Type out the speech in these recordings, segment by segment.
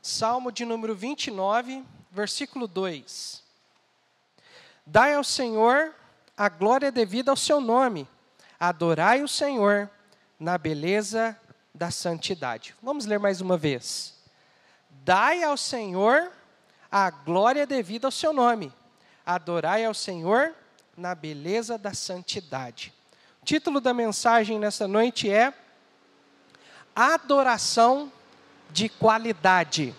Salmo de número 29, versículo 2. Dai ao Senhor a glória devida ao seu nome. Adorai o Senhor na beleza da santidade. Vamos ler mais uma vez. Dai ao Senhor a glória devida ao seu nome. Adorai ao Senhor na beleza da santidade. O título da mensagem nessa noite é Adoração de qualidade.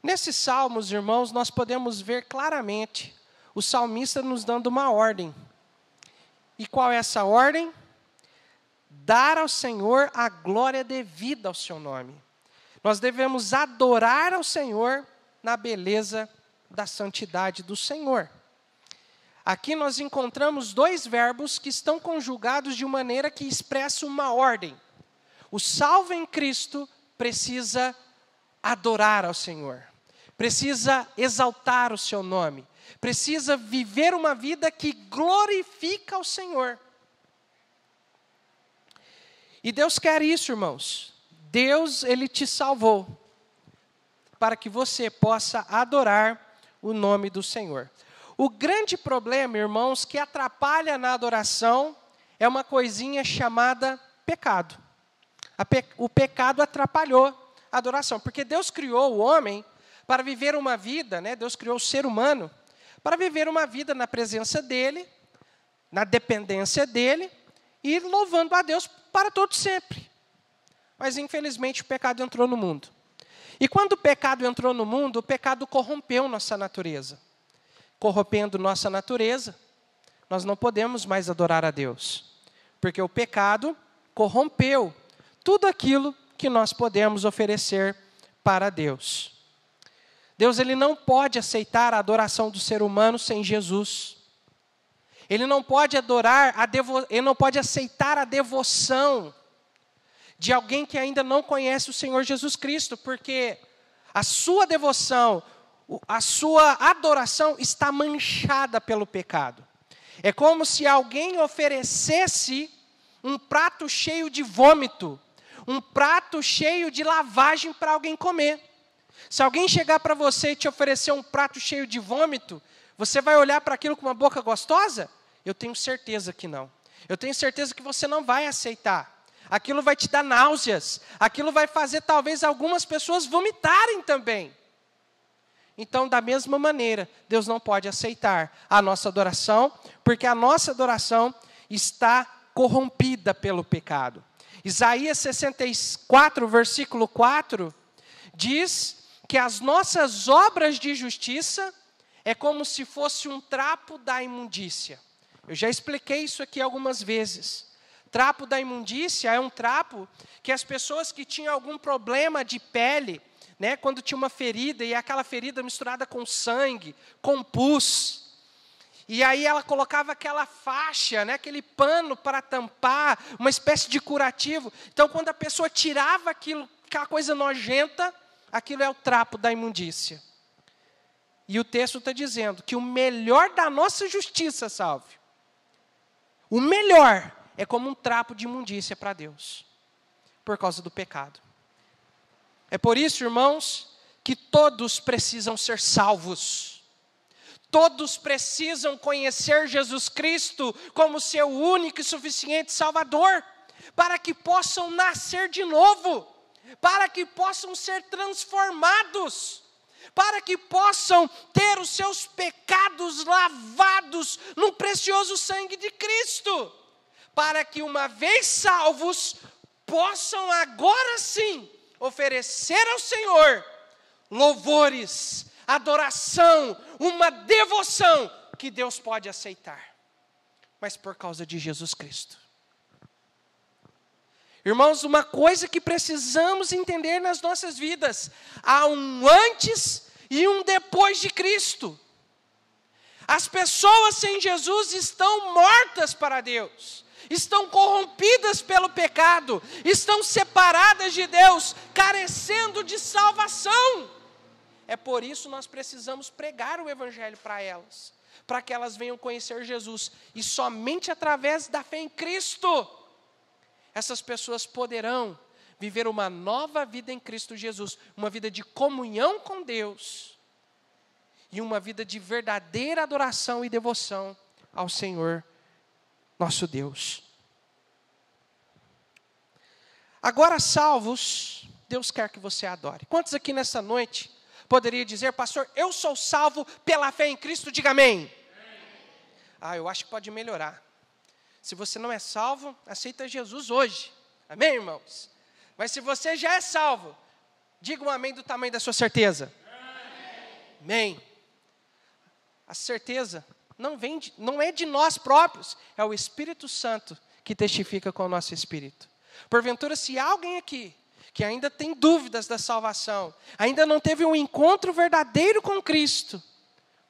Nesses salmos, irmãos, nós podemos ver claramente o salmista nos dando uma ordem. E qual é essa ordem? Dar ao Senhor a glória devida ao seu nome. Nós devemos adorar ao Senhor na beleza da santidade do Senhor. Aqui nós encontramos dois verbos que estão conjugados de maneira que expressa uma ordem. O salvo em Cristo precisa adorar ao Senhor, precisa exaltar o seu nome, precisa viver uma vida que glorifica ao Senhor. E Deus quer isso, irmãos. Deus, Ele te salvou para que você possa adorar o nome do Senhor. O grande problema, irmãos, que atrapalha na adoração é uma coisinha chamada pecado. O pecado atrapalhou a adoração, porque Deus criou o homem para viver uma vida, Deus criou o ser humano para viver uma vida na presença dEle, na dependência dEle, e louvando a Deus para todo sempre. Mas, infelizmente, o pecado entrou no mundo. E quando o pecado entrou no mundo, o pecado corrompeu nossa natureza. Corrompendo nossa natureza, nós não podemos mais adorar a Deus, porque o pecado corrompeu tudo aquilo que nós podemos oferecer para Deus. Deus, Ele não pode aceitar a adoração do ser humano sem Jesus. Ele não pode Ele não pode aceitar a devoção de alguém que ainda não conhece o Senhor Jesus Cristo, porque a sua devoção, a sua adoração está manchada pelo pecado. É como se alguém oferecesse um prato cheio de vômito, um prato cheio de lavagem para alguém comer. Se alguém chegar para você e te oferecer um prato cheio de vômito, você vai olhar para aquilo com uma boca gostosa? Eu tenho certeza que não. Eu tenho certeza que você não vai aceitar. Aquilo vai te dar náuseas. Aquilo vai fazer talvez algumas pessoas vomitarem também. Então, da mesma maneira, Deus não pode aceitar a nossa adoração, porque a nossa adoração está corrompida pelo pecado. Isaías 64, versículo 4, diz que as nossas obras de justiça é como se fosse um trapo da imundícia. Eu já expliquei isso aqui algumas vezes. Trapo da imundícia é um trapo que as pessoas que tinham algum problema de pele, quando tinha uma ferida, e aquela ferida misturada com sangue, com pus, e aí ela colocava aquela faixa, aquele pano para tampar, uma espécie de curativo. Então, quando a pessoa tirava aquilo, aquela coisa nojenta, aquilo é o trapo da imundícia. E o texto está dizendo que o melhor da nossa justiça, Salve, o melhor é como um trapo de imundícia para Deus, por causa do pecado. É por isso, irmãos, que todos precisam ser salvos. Todos precisam conhecer Jesus Cristo como seu único e suficiente Salvador, para que possam nascer de novo, para que possam ser transformados, para que possam ter os seus pecados lavados no precioso sangue de Cristo, para que, uma vez salvos, possam agora sim oferecer ao Senhor louvores, adoração, uma devoção que Deus pode aceitar, mas por causa de Jesus Cristo. Irmãos, uma coisa que precisamos entender nas nossas vidas: há um antes e um depois de Cristo. As pessoas sem Jesus estão mortas para Deus, estão corrompidas pelo pecado, estão separadas de Deus, carecendo de salvação. É por isso nós precisamos pregar o Evangelho para elas, para que elas venham conhecer Jesus. E somente através da fé em Cristo, essas pessoas poderão viver uma nova vida em Cristo Jesus, uma vida de comunhão com Deus e uma vida de verdadeira adoração e devoção ao Senhor, nosso Deus. Agora, salvos, Deus quer que você adore. Quantos aqui nessa noite poderia dizer, pastor, eu sou salvo pela fé em Cristo? Diga amém. Eu acho que pode melhorar. Se você não é salvo, aceita Jesus hoje. Amém, irmãos? Mas se você já é salvo, diga um amém do tamanho da sua certeza. Amém. A certeza não é de nós próprios, é o Espírito Santo que testifica com o nosso espírito. Porventura, se há alguém aqui que ainda tem dúvidas da salvação, ainda não teve um encontro verdadeiro com Cristo,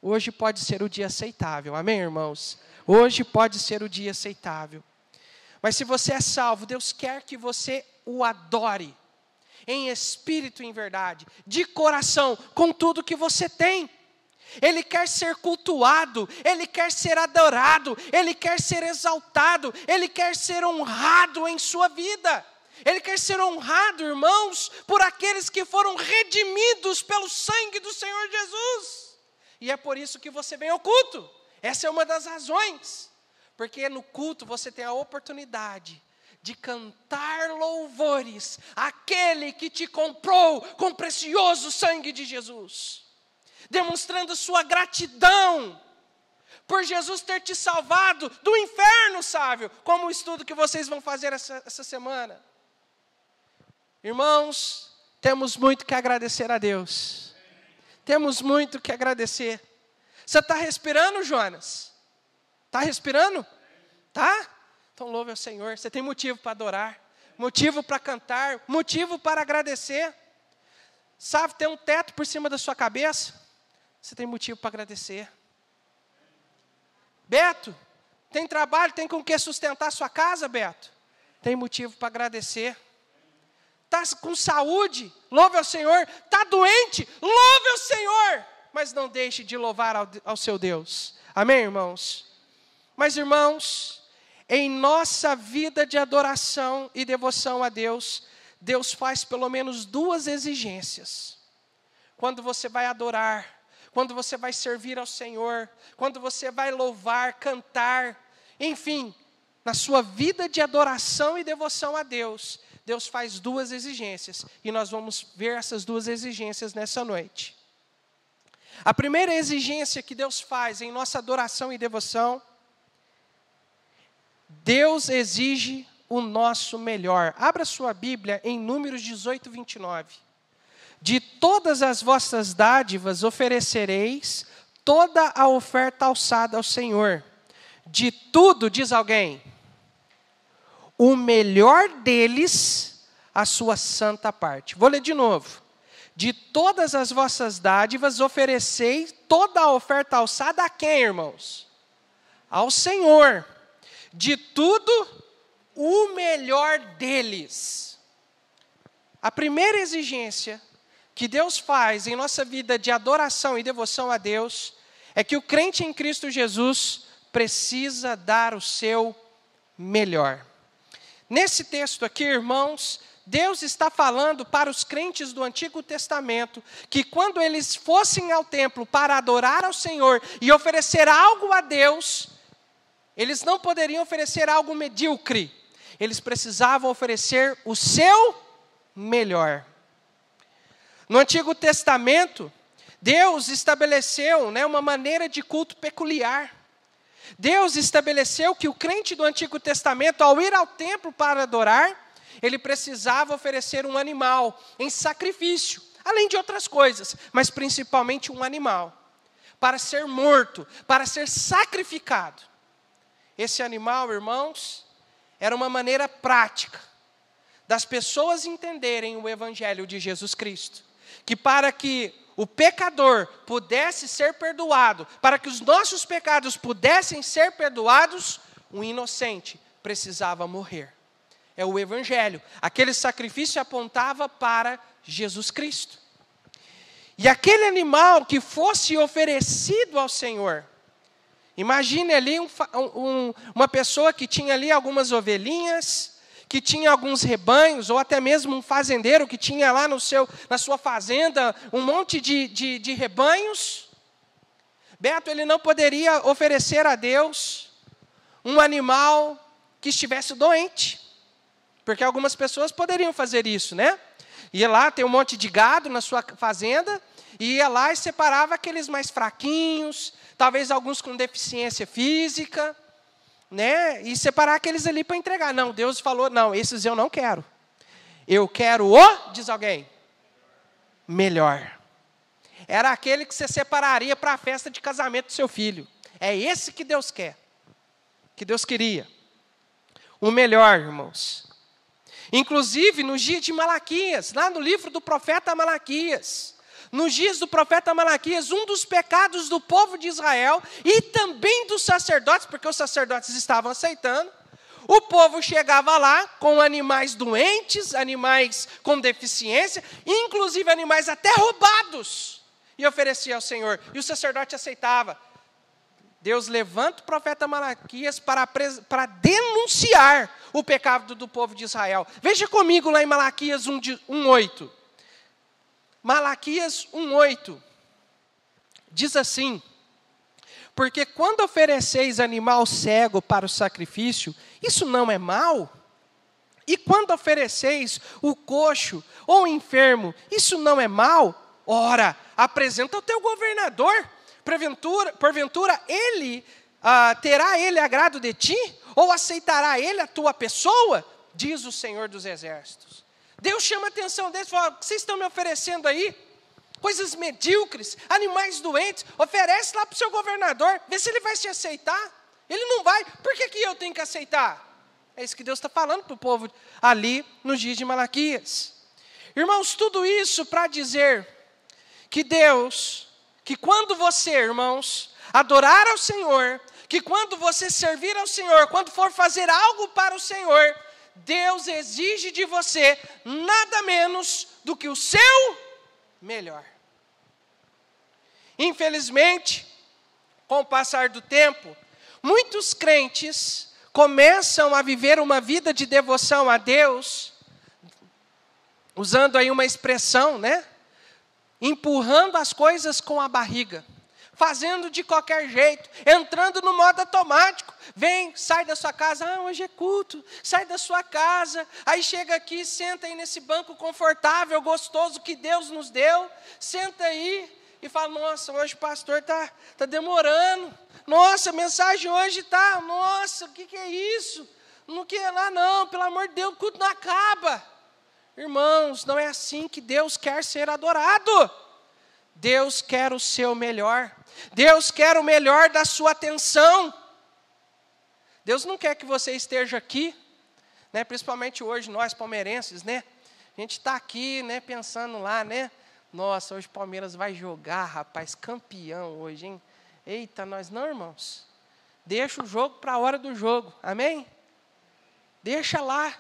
hoje pode ser o dia aceitável. Amém, irmãos? Hoje pode ser o dia aceitável. Mas se você é salvo, Deus quer que você o adore, em espírito e em verdade, de coração, com tudo que você tem. Ele quer ser cultuado, Ele quer ser adorado, Ele quer ser exaltado, Ele quer ser honrado em sua vida. Ele quer ser honrado, irmãos, por aqueles que foram redimidos pelo sangue do Senhor Jesus. E é por isso que você vem ao culto. Essa é uma das razões. Porque no culto você tem a oportunidade de cantar louvores àquele que te comprou com o precioso sangue de Jesus. Demonstrando sua gratidão por Jesus ter te salvado do inferno, sábio, como o estudo que vocês vão fazer essa semana. Irmãos, temos muito que agradecer a Deus. Temos muito que agradecer. Você está respirando, Jonas? Está respirando? Tá? Então louve ao Senhor. Você tem motivo para adorar, motivo para cantar, motivo para agradecer. Sabe, tem um teto por cima da sua cabeça? Você tem motivo para agradecer. Beto, tem trabalho, tem com que sustentar a sua casa, Beto? Tem motivo para agradecer. Está com saúde? Louve ao Senhor. Está doente? Louve ao Senhor. Mas não deixe de louvar ao seu Deus. Amém, irmãos? Mas, irmãos, em nossa vida de adoração e devoção a Deus, Deus faz pelo menos duas exigências. Quando você vai adorar, quando você vai servir ao Senhor, quando você vai louvar, cantar, enfim, na sua vida de adoração e devoção a Deus, Deus faz duas exigências. E nós vamos ver essas duas exigências nessa noite. A primeira exigência que Deus faz em nossa adoração e devoção, Deus exige o nosso melhor. Abra sua Bíblia em Números 18, 29. De todas as vossas dádivas oferecereis toda a oferta alçada ao Senhor. De tudo, diz alguém, o melhor deles, a sua santa parte. Vou ler de novo. De todas as vossas dádivas ofereceis toda a oferta alçada a quem, irmãos? Ao Senhor. De tudo, o melhor deles. A primeira exigência que Deus faz em nossa vida de adoração e devoção a Deus é que o crente em Cristo Jesus precisa dar o seu melhor. Nesse texto aqui, irmãos, Deus está falando para os crentes do Antigo Testamento que quando eles fossem ao templo para adorar ao Senhor e oferecer algo a Deus, eles não poderiam oferecer algo medíocre. Eles precisavam oferecer o seu melhor. No Antigo Testamento, Deus estabeleceu, uma maneira de culto peculiar. Deus estabeleceu que o crente do Antigo Testamento, ao ir ao templo para adorar, ele precisava oferecer um animal em sacrifício, além de outras coisas, mas principalmente um animal, para ser morto, para ser sacrificado. Esse animal, irmãos, era uma maneira prática das pessoas entenderem o Evangelho de Jesus Cristo, que para que o pecador pudesse ser perdoado, para que os nossos pecados pudessem ser perdoados, um inocente precisava morrer. É o Evangelho. Aquele sacrifício apontava para Jesus Cristo. E aquele animal que fosse oferecido ao Senhor, imagine ali uma pessoa que tinha ali algumas ovelhinhas, que tinha alguns rebanhos, ou até mesmo um fazendeiro que tinha lá na sua fazenda um monte de rebanhos, Beto, ele não poderia oferecer a Deus um animal que estivesse doente, porque algumas pessoas poderiam fazer isso, né? Ia lá, tem um monte de gado na sua fazenda, e ia lá e separava aqueles mais fraquinhos, talvez alguns com deficiência física, né? E separar aqueles ali para entregar. Não, Deus falou, não, esses eu não quero. Eu quero diz alguém, melhor. Era aquele que você separaria para a festa de casamento do seu filho. É esse que Deus quer, que Deus queria. O melhor, irmãos. Inclusive, nos dias de Malaquias, lá no livro do profeta Malaquias, nos dias do profeta Malaquias, um dos pecados do povo de Israel e também dos sacerdotes, porque os sacerdotes estavam aceitando, o povo chegava lá com animais doentes, animais com deficiência, inclusive animais até roubados, e oferecia ao Senhor, e o sacerdote aceitava. Deus levanta o profeta Malaquias para denunciar o pecado do povo de Israel. Veja comigo lá em Malaquias 1:8. Malaquias 1:8 diz assim: porque quando ofereceis animal cego para o sacrifício, isso não é mal? E quando ofereceis o coxo ou o enfermo, isso não é mal? Ora, apresenta ao teu governador, porventura ele terá ele agrado de ti? Ou aceitará ele a tua pessoa? Diz o Senhor dos Exércitos. Deus chama a atenção deles e fala: o que vocês estão me oferecendo aí? Coisas medíocres, animais doentes, oferece lá para o seu governador, vê se ele vai se aceitar. Ele não vai, por que eu tenho que aceitar? É isso que Deus está falando para o povo ali nos dias de Malaquias. Irmãos, tudo isso para dizer que Deus, que quando você, irmãos, adorar ao Senhor, que quando você servir ao Senhor, quando for fazer algo para o Senhor, Deus exige de você nada menos do que o seu melhor. Infelizmente, com o passar do tempo, muitos crentes começam a viver uma vida de devoção a Deus, usando aí uma expressão, né? Empurrando as coisas com a barriga, fazendo de qualquer jeito, entrando no modo automático. Vem, sai da sua casa, hoje é culto, sai da sua casa, aí chega aqui, senta aí nesse banco confortável, gostoso que Deus nos deu, senta aí e fala: nossa, hoje o pastor tá demorando, nossa, a mensagem hoje tá, nossa, o que é isso? Não quer lá não, pelo amor de Deus, o culto não acaba. Irmãos, não é assim que Deus quer ser adorado. Deus quer o seu melhor. Deus quer o melhor da sua atenção. Deus não quer que você esteja aqui, né, principalmente hoje, nós palmeirenses, né? A gente está aqui, né, pensando lá, né? Nossa, hoje o Palmeiras vai jogar, rapaz, campeão hoje, hein? Eita, nós não, irmãos. Deixa o jogo para a hora do jogo, amém? Deixa lá.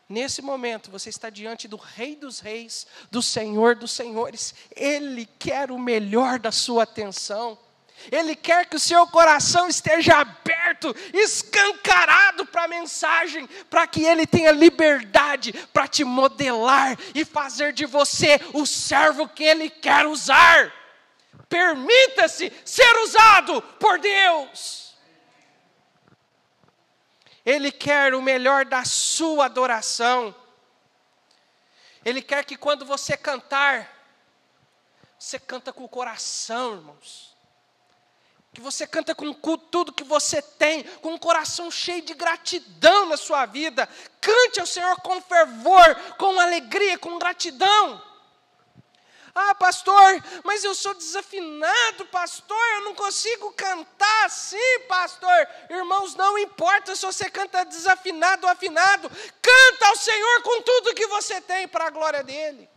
Nesse momento, você está diante do Rei dos Reis, do Senhor dos Senhores. Ele quer o melhor da sua atenção. Ele quer que o seu coração esteja aberto, escancarado para a mensagem, para que Ele tenha liberdade para te modelar e fazer de você o servo que Ele quer usar. Permita-se ser usado por Deus. Ele quer o melhor da sua adoração. Ele quer que quando você cantar, você canta com o coração, irmãos. Que você canta com tudo que você tem, com um coração cheio de gratidão na sua vida. Cante ao Senhor com fervor, com alegria, com gratidão. Ah, pastor, mas eu sou desafinado, pastor, eu não consigo cantar assim, pastor. Irmãos, não importa se você canta desafinado ou afinado, canta ao Senhor com tudo que você tem para a glória dEle.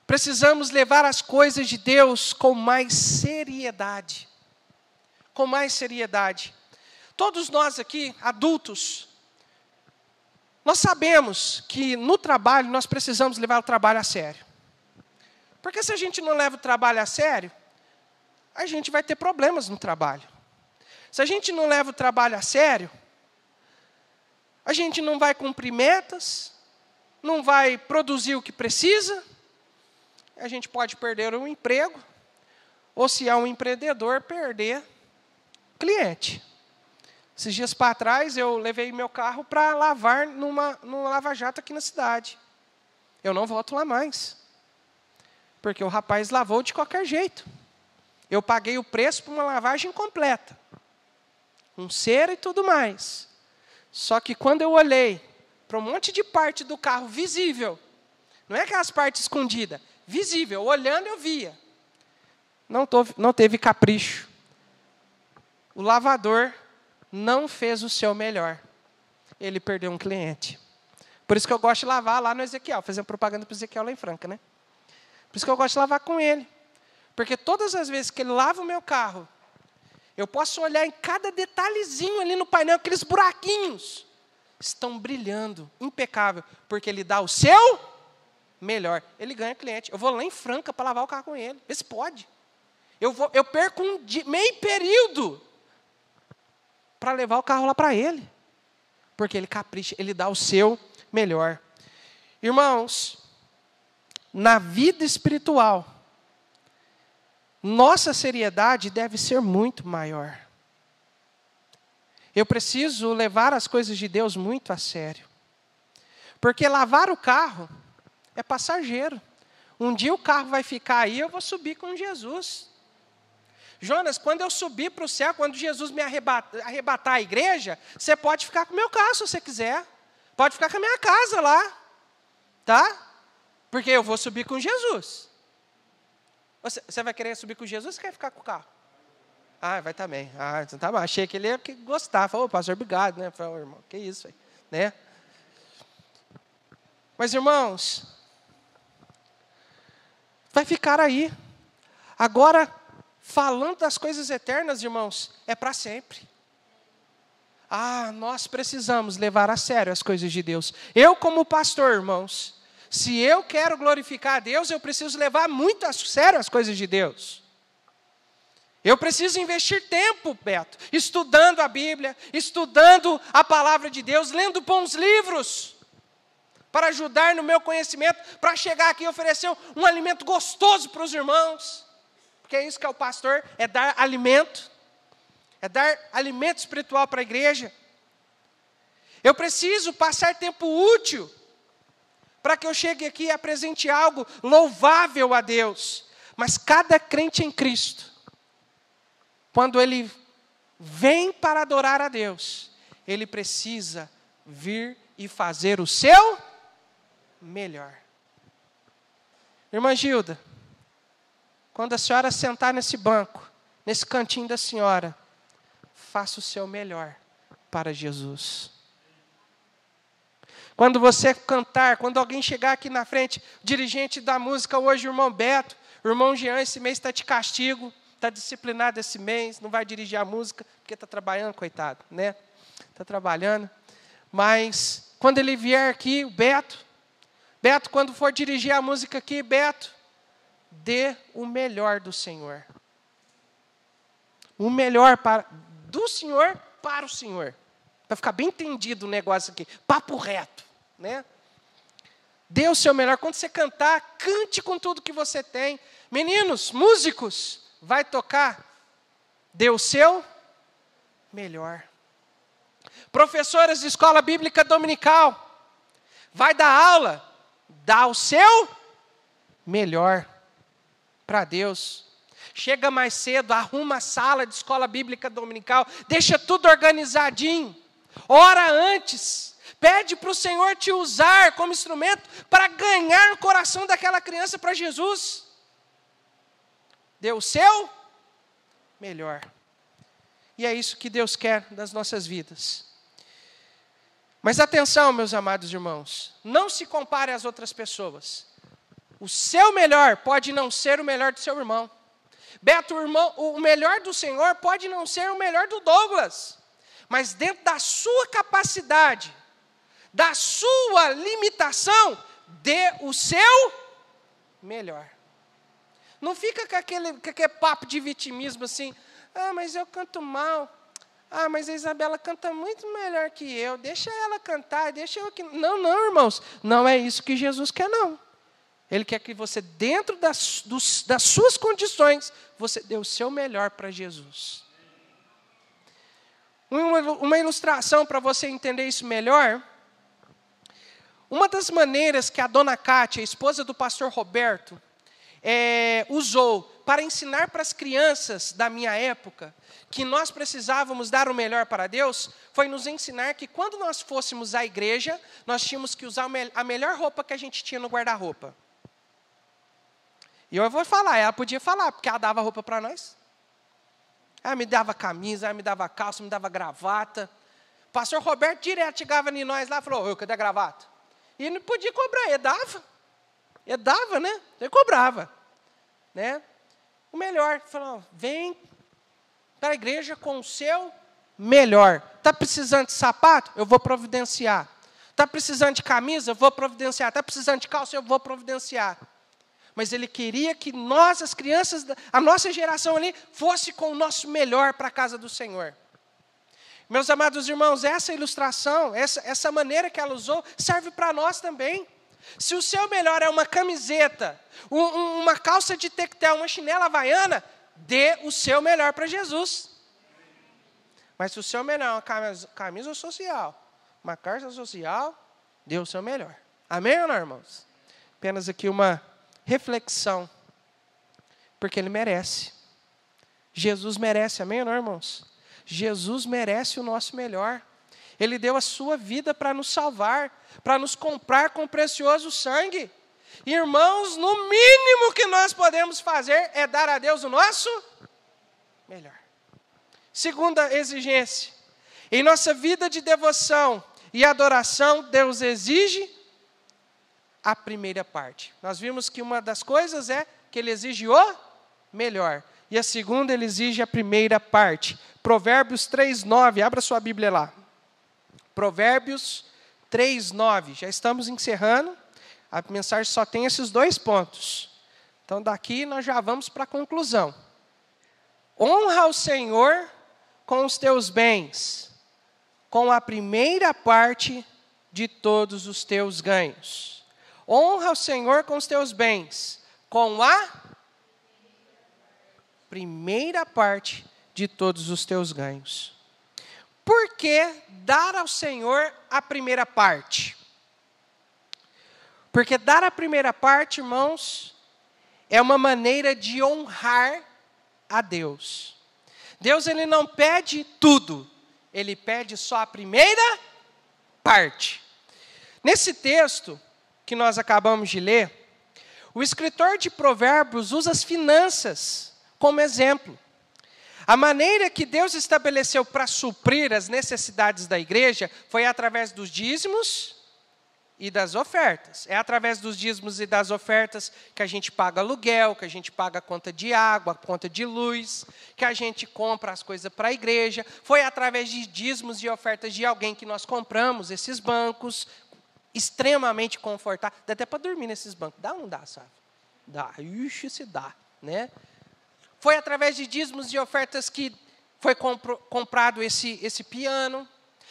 Precisamos levar as coisas de Deus com mais seriedade. Com mais seriedade. Todos nós aqui, adultos, nós sabemos que no trabalho nós precisamos levar o trabalho a sério. Porque se a gente não leva o trabalho a sério, a gente vai ter problemas no trabalho. Se a gente não leva o trabalho a sério, a gente não vai cumprir metas, não vai produzir o que precisa, a gente pode perder um emprego, ou se é um empreendedor, perder cliente. Esses dias para trás, eu levei meu carro para lavar numa lava-jato aqui na cidade. Eu não volto lá mais, porque o rapaz lavou de qualquer jeito. Eu paguei o preço por uma lavagem completa, com cera e tudo mais. Só que quando eu olhei para um monte de parte do carro visível, não é aquelas partes escondidas, visível, olhando eu via. Não teve capricho. O lavador não fez o seu melhor. Ele perdeu um cliente. Por isso que eu gosto de lavar lá no Ezequiel, fazendo propaganda para o Ezequiel lá em Franca, né? Por isso que eu gosto de lavar com ele. Porque todas as vezes que ele lava o meu carro, eu posso olhar em cada detalhezinho ali no painel, aqueles buraquinhos estão brilhando, impecável, porque ele dá o seu melhor. Ele ganha cliente. Eu vou lá em Franca para lavar o carro com ele. Vê se pode. Eu perco meio período para levar o carro lá para ele. Porque ele capricha, ele dá o seu melhor. Irmãos, na vida espiritual, nossa seriedade deve ser muito maior. Eu preciso levar as coisas de Deus muito a sério. Porque lavar o carro é passageiro. Um dia o carro vai ficar aí, eu vou subir com Jesus. Jonas, quando eu subir para o céu, quando Jesus me arrebatar a igreja, você pode ficar com o meu carro se você quiser. Pode ficar com a minha casa lá. Tá? Porque eu vou subir com Jesus. Você vai querer subir com Jesus ou você quer ficar com o carro? Ah, vai também. Ah, então tá bom. Achei que ele ia gostar. Falou, pastor, obrigado, né? Falei, irmão, que isso aí, né? Mas, irmãos, vai ficar aí. Agora, falando das coisas eternas, irmãos, é para sempre. Ah, nós precisamos levar a sério as coisas de Deus. Eu, como pastor, irmãos, se eu quero glorificar a Deus, eu preciso levar muito a sério as coisas de Deus. Eu preciso investir tempo, Beto, estudando a Bíblia, estudando a palavra de Deus, lendo bons livros, para ajudar no meu conhecimento, para chegar aqui e oferecer um alimento gostoso para os irmãos. Porque é isso que é o pastor, é dar alimento espiritual para a igreja. Eu preciso passar tempo útil, para que eu chegue aqui e apresente algo louvável a Deus. Mas cada crente em Cristo, quando ele vem para adorar a Deus, ele precisa vir e fazer o seu melhor. Irmã Gilda, quando a senhora sentar nesse banco, nesse cantinho da senhora, faça o seu melhor para Jesus. Quando você cantar, quando alguém chegar aqui na frente, dirigente da música hoje, o irmão Beto, o irmão Jean, esse mês está de castigo, está disciplinado esse mês, não vai dirigir a música, porque está trabalhando, coitado, né? Está trabalhando. Mas, quando ele vier aqui, o Beto, quando for dirigir a música aqui, Beto, dê o melhor do Senhor. O melhor do Senhor para o Senhor. Para ficar bem entendido o negócio aqui. Papo reto, né? Dê o seu melhor. Quando você cantar, cante com tudo que você tem. Meninos, músicos, vai tocar, dê o seu melhor. Professoras de escola bíblica dominical, vai dar aula, dá o seu melhor para Deus. Chega mais cedo, arruma a sala de escola bíblica dominical, deixa tudo organizadinho. Ora antes, pede para o Senhor te usar como instrumento para ganhar o coração daquela criança para Jesus. Dê o seu melhor. E é isso que Deus quer das nossas vidas. Mas atenção, meus amados irmãos, não se compare às outras pessoas. O seu melhor pode não ser o melhor do seu irmão. Beto, o melhor do Senhor pode não ser o melhor do Douglas. Mas dentro da sua capacidade, da sua limitação, dê o seu melhor. Não fica com aquele papo de vitimismo assim, ah, mas eu canto mal, Ah, mas a Isabela canta muito melhor que eu. Deixa ela cantar, deixa eu aqui. Não, não, irmãos. Não é isso que Jesus quer, não. Ele quer que você, dentro das suas condições, você dê o seu melhor para Jesus. Uma ilustração para você entender isso melhor. Uma das maneiras que a dona Cátia, a esposa do pastor Roberto, usou para ensinar para as crianças da minha época que nós precisávamos dar o melhor para Deus, foi nos ensinar que quando nós fôssemos à igreja, nós tínhamos que usar a melhor roupa que a gente tinha no guarda-roupa. E eu vou falar, ela podia falar, porque ela dava roupa para nós. Ela me dava camisa, ela me dava calça, me dava gravata. O pastor Roberto direto chegava em nós lá e falou, cadê a gravata? E ele não podia cobrar, ele dava. Ele dava, né? Ele cobrava. Né? O melhor, falou, vem para a igreja com o seu melhor. Está precisando de sapato? Eu vou providenciar. Está precisando de camisa? Eu vou providenciar. Está precisando de calça? Eu vou providenciar. Mas ele queria que nós, as crianças, a nossa geração ali, fosse com o nosso melhor para a casa do Senhor. Meus amados irmãos, essa ilustração, essa maneira que ela usou, serve para nós também. Se o seu melhor é uma camiseta, uma calça de tectel, uma chinela havaiana, dê o seu melhor para Jesus. Mas se o seu melhor é uma camisa social, uma calça social, dê o seu melhor. Amém ou não, irmãos? Apenas aqui uma reflexão, porque Ele merece. Jesus merece, amém ou não, irmãos? Jesus merece o nosso melhor. Ele deu a sua vida para nos salvar, para nos comprar com precioso sangue. Irmãos, no mínimo que nós podemos fazer é dar a Deus o nosso melhor. Segunda exigência. Em nossa vida de devoção e adoração, Deus exige a primeira parte. Nós vimos que uma das coisas é que Ele exige o melhor. E a segunda, Ele exige a primeira parte. Provérbios 3:9, abra sua Bíblia lá. Provérbios 3:9, já estamos encerrando. A mensagem só tem esses 2 pontos. Então, daqui nós já vamos para a conclusão. Honra o Senhor com os teus bens, com a primeira parte de todos os teus ganhos. Honra o Senhor com os teus bens, com a primeira parte de todos os teus ganhos. Por que dar ao Senhor a primeira parte? Porque dar a primeira parte, irmãos, é uma maneira de honrar a Deus. Deus, Ele não pede tudo, Ele pede só a primeira parte. Nesse texto que nós acabamos de ler, o escritor de Provérbios usa as finanças como exemplo. A maneira que Deus estabeleceu para suprir as necessidades da igreja foi através dos dízimos e das ofertas. É através dos dízimos e das ofertas que a gente paga aluguel, que a gente paga a conta de água, a conta de luz, que a gente compra as coisas para a igreja. Foi através de dízimos e ofertas de alguém que nós compramos esses bancos, extremamente confortáveis. Dá até para dormir nesses bancos. Dá ou não dá, sabe? Dá. Ixi, se dá, né? Foi através de dízimos e ofertas que foi comprado esse piano,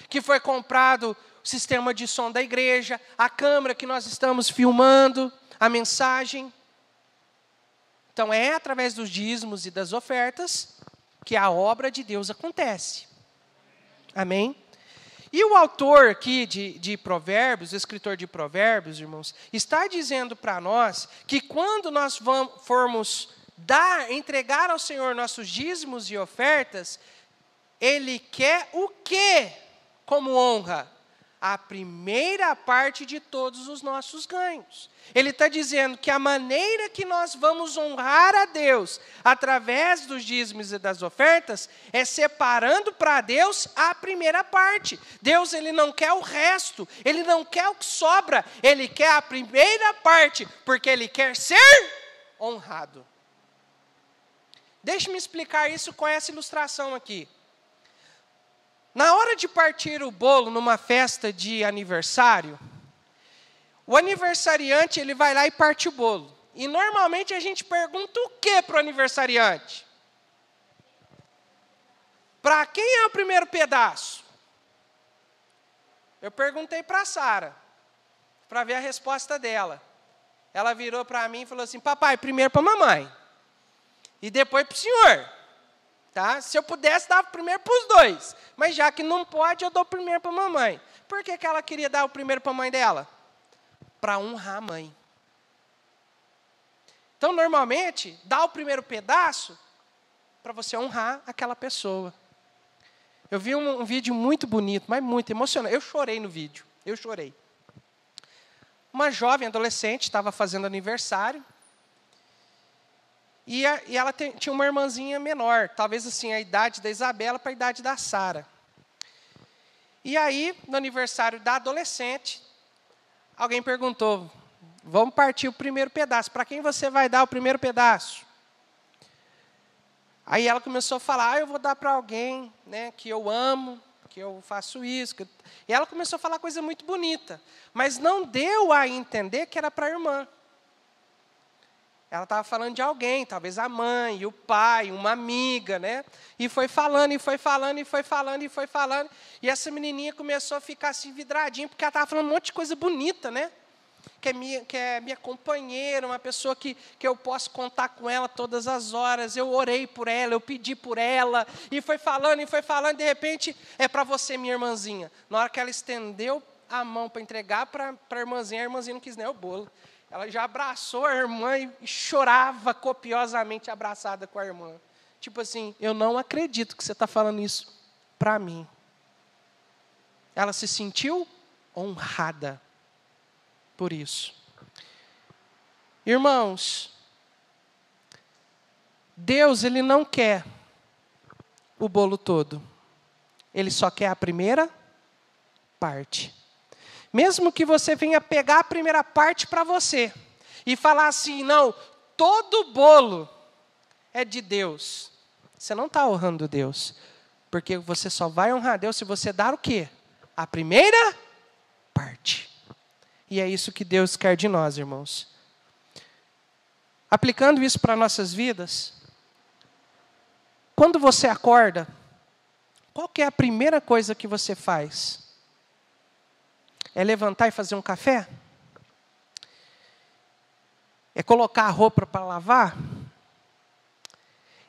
que foi comprado o sistema de som da igreja, a câmera que nós estamos filmando, a mensagem. Então, é através dos dízimos e das ofertas que a obra de Deus acontece. Amém? E o autor aqui de Provérbios, o escritor de Provérbios, irmãos, está dizendo para nós que quando nós formos entregar ao Senhor nossos dízimos e ofertas, Ele quer o quê como honra? A primeira parte de todos os nossos ganhos. Ele está dizendo que a maneira que nós vamos honrar a Deus através dos dízimos e das ofertas é separando para Deus a primeira parte. Deus, Ele não quer o resto, Ele não quer o que sobra, Ele quer a primeira parte, porque Ele quer ser honrado. Deixe-me explicar isso com essa ilustração aqui. Na hora de partir o bolo numa festa de aniversário, o aniversariante ele vai lá e parte o bolo. E normalmente a gente pergunta o que para o aniversariante? Para quem é o primeiro pedaço? Eu perguntei para a Sara, para ver a resposta dela. Ela virou para mim e falou assim: papai, primeiro para a mamãe. E depois para o senhor. Tá? Se eu pudesse, dava primeiro para os dois. Mas já que não pode, eu dou primeiro para a mamãe. Por que ela queria dar o primeiro para a mãe dela? Para honrar a mãe. Então, normalmente, dá o primeiro pedaço para você honrar aquela pessoa. Eu vi um vídeo muito bonito, mas muito emocionante. Eu chorei no vídeo. Eu chorei. Uma jovem adolescente estava fazendo aniversário. E ela tinha uma irmãzinha menor. Talvez assim, a idade da Isabela para a idade da Sara. E aí, no aniversário da adolescente, alguém perguntou: vamos partir o primeiro pedaço. Para quem você vai dar o primeiro pedaço? Aí ela começou a falar: eu vou dar para alguém, né, que eu amo, que eu faço isso. E ela começou a falar coisa muito bonita. Mas não deu a entender que era para a irmã. Ela estava falando de alguém, talvez a mãe, o pai, uma amiga, né? E foi falando, e foi falando, e foi falando, e foi falando. E essa menininha começou a ficar assim vidradinha, porque ela estava falando um monte de coisa bonita, né? Que é minha companheira, uma pessoa que eu posso contar com ela todas as horas. Eu orei por ela, eu pedi por ela. E foi falando, de repente, é para você, minha irmãzinha. Na hora que ela estendeu a mão para entregar para a irmãzinha não quis nem o bolo. Ela já abraçou a irmã e chorava copiosamente abraçada com a irmã. Tipo assim, eu não acredito que você está falando isso para mim. Ela se sentiu honrada por isso. Irmãos, Deus, Ele não quer o bolo todo. Ele só quer a primeira parte. Mesmo que você venha pegar a primeira parte para você e falar assim: não, todo bolo é de Deus. Você não está honrando Deus. Porque você só vai honrar Deus se você dar o quê? A primeira parte. E é isso que Deus quer de nós, irmãos. Aplicando isso para nossas vidas, quando você acorda, qual que é a primeira coisa que você faz? É levantar e fazer um café? É colocar a roupa para lavar?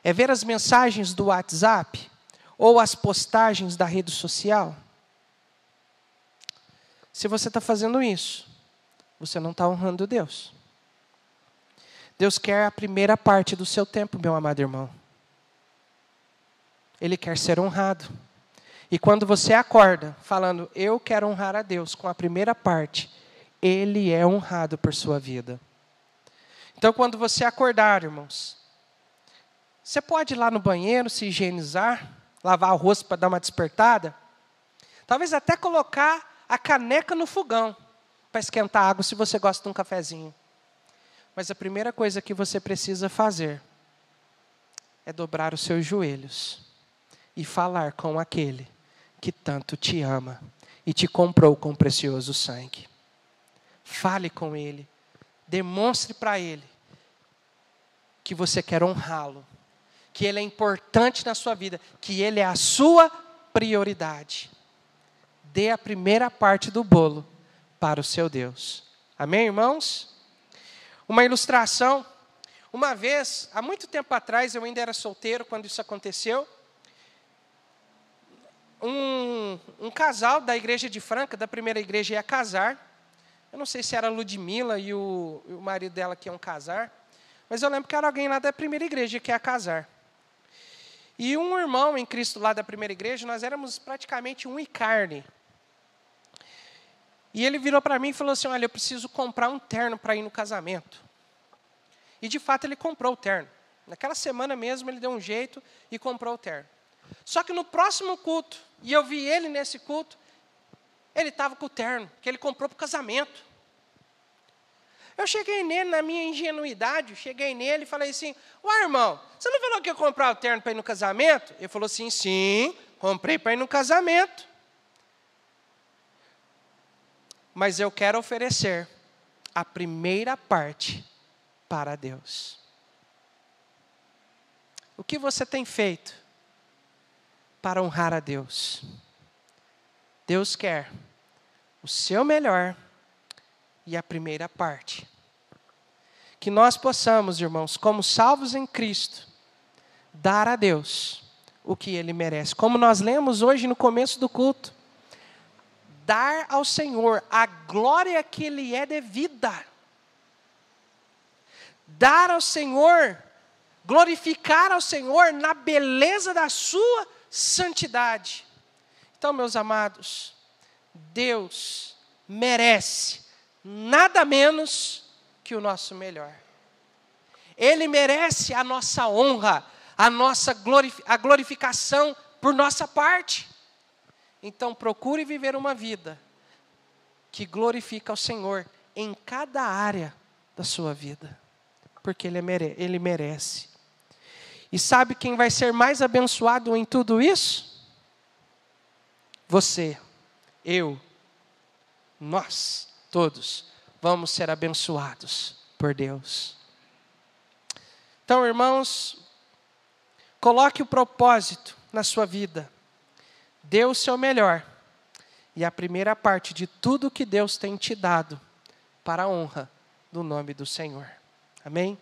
É ver as mensagens do WhatsApp? Ou as postagens da rede social? Se você está fazendo isso, você não está honrando Deus. Deus quer a primeira parte do seu tempo, meu amado irmão. Ele quer ser honrado. E quando você acorda falando: eu quero honrar a Deus com a primeira parte, Ele é honrado por sua vida. Então, quando você acordar, irmãos, você pode ir lá no banheiro, se higienizar, lavar o rosto para dar uma despertada. Talvez até colocar a caneca no fogão para esquentar a água, se você gosta de um cafezinho. Mas a primeira coisa que você precisa fazer é dobrar os seus joelhos e falar com aquele que tanto te ama e te comprou com precioso sangue. Fale com Ele, demonstre para Ele que você quer honrá-lo, que Ele é importante na sua vida, que Ele é a sua prioridade. Dê a primeira parte do bolo para o seu Deus. Amém, irmãos? Uma ilustração. Uma vez, há muito tempo atrás, eu ainda era solteiro quando isso aconteceu. Um casal da igreja de Franca, da primeira igreja, ia casar. Eu não sei se era a Ludmila e o marido dela que iam casar. Mas eu lembro que era alguém lá da primeira igreja que ia casar. E um irmão em Cristo lá da primeira igreja, nós éramos praticamente um e carne. E ele virou para mim e falou assim: olha, eu preciso comprar um terno para ir no casamento. E de fato ele comprou o terno. Naquela semana mesmo ele deu um jeito e comprou o terno. Só que no próximo culto, e eu vi ele nesse culto, ele estava com o terno, que ele comprou para o casamento. Eu cheguei nele, na minha ingenuidade, cheguei nele e falei assim: ué, irmão, você não falou que ia comprar o terno para ir no casamento? Ele falou assim: sim, comprei para ir no casamento. Mas eu quero oferecer a primeira parte para Deus. O que você tem feito para honrar a Deus. Deus quer o seu melhor e a primeira parte. Que nós possamos, irmãos, como salvos em Cristo, dar a Deus o que Ele merece. Como nós lemos hoje no começo do culto, dar ao Senhor a glória que Ele é devida. Dar ao Senhor, glorificar ao Senhor na beleza da sua santidade. Então, meus amados, Deus merece nada menos que o nosso melhor. Ele merece a nossa honra, a glorificação por nossa parte. Então, procure viver uma vida que glorifica ao Senhor em cada área da sua vida, porque Ele merece. E sabe quem vai ser mais abençoado em tudo isso? Você, eu, nós, todos, vamos ser abençoados por Deus. Então, irmãos, coloque o propósito na sua vida. Dê o seu melhor. E a primeira parte de tudo que Deus tem te dado para a honra do nome do Senhor. Amém?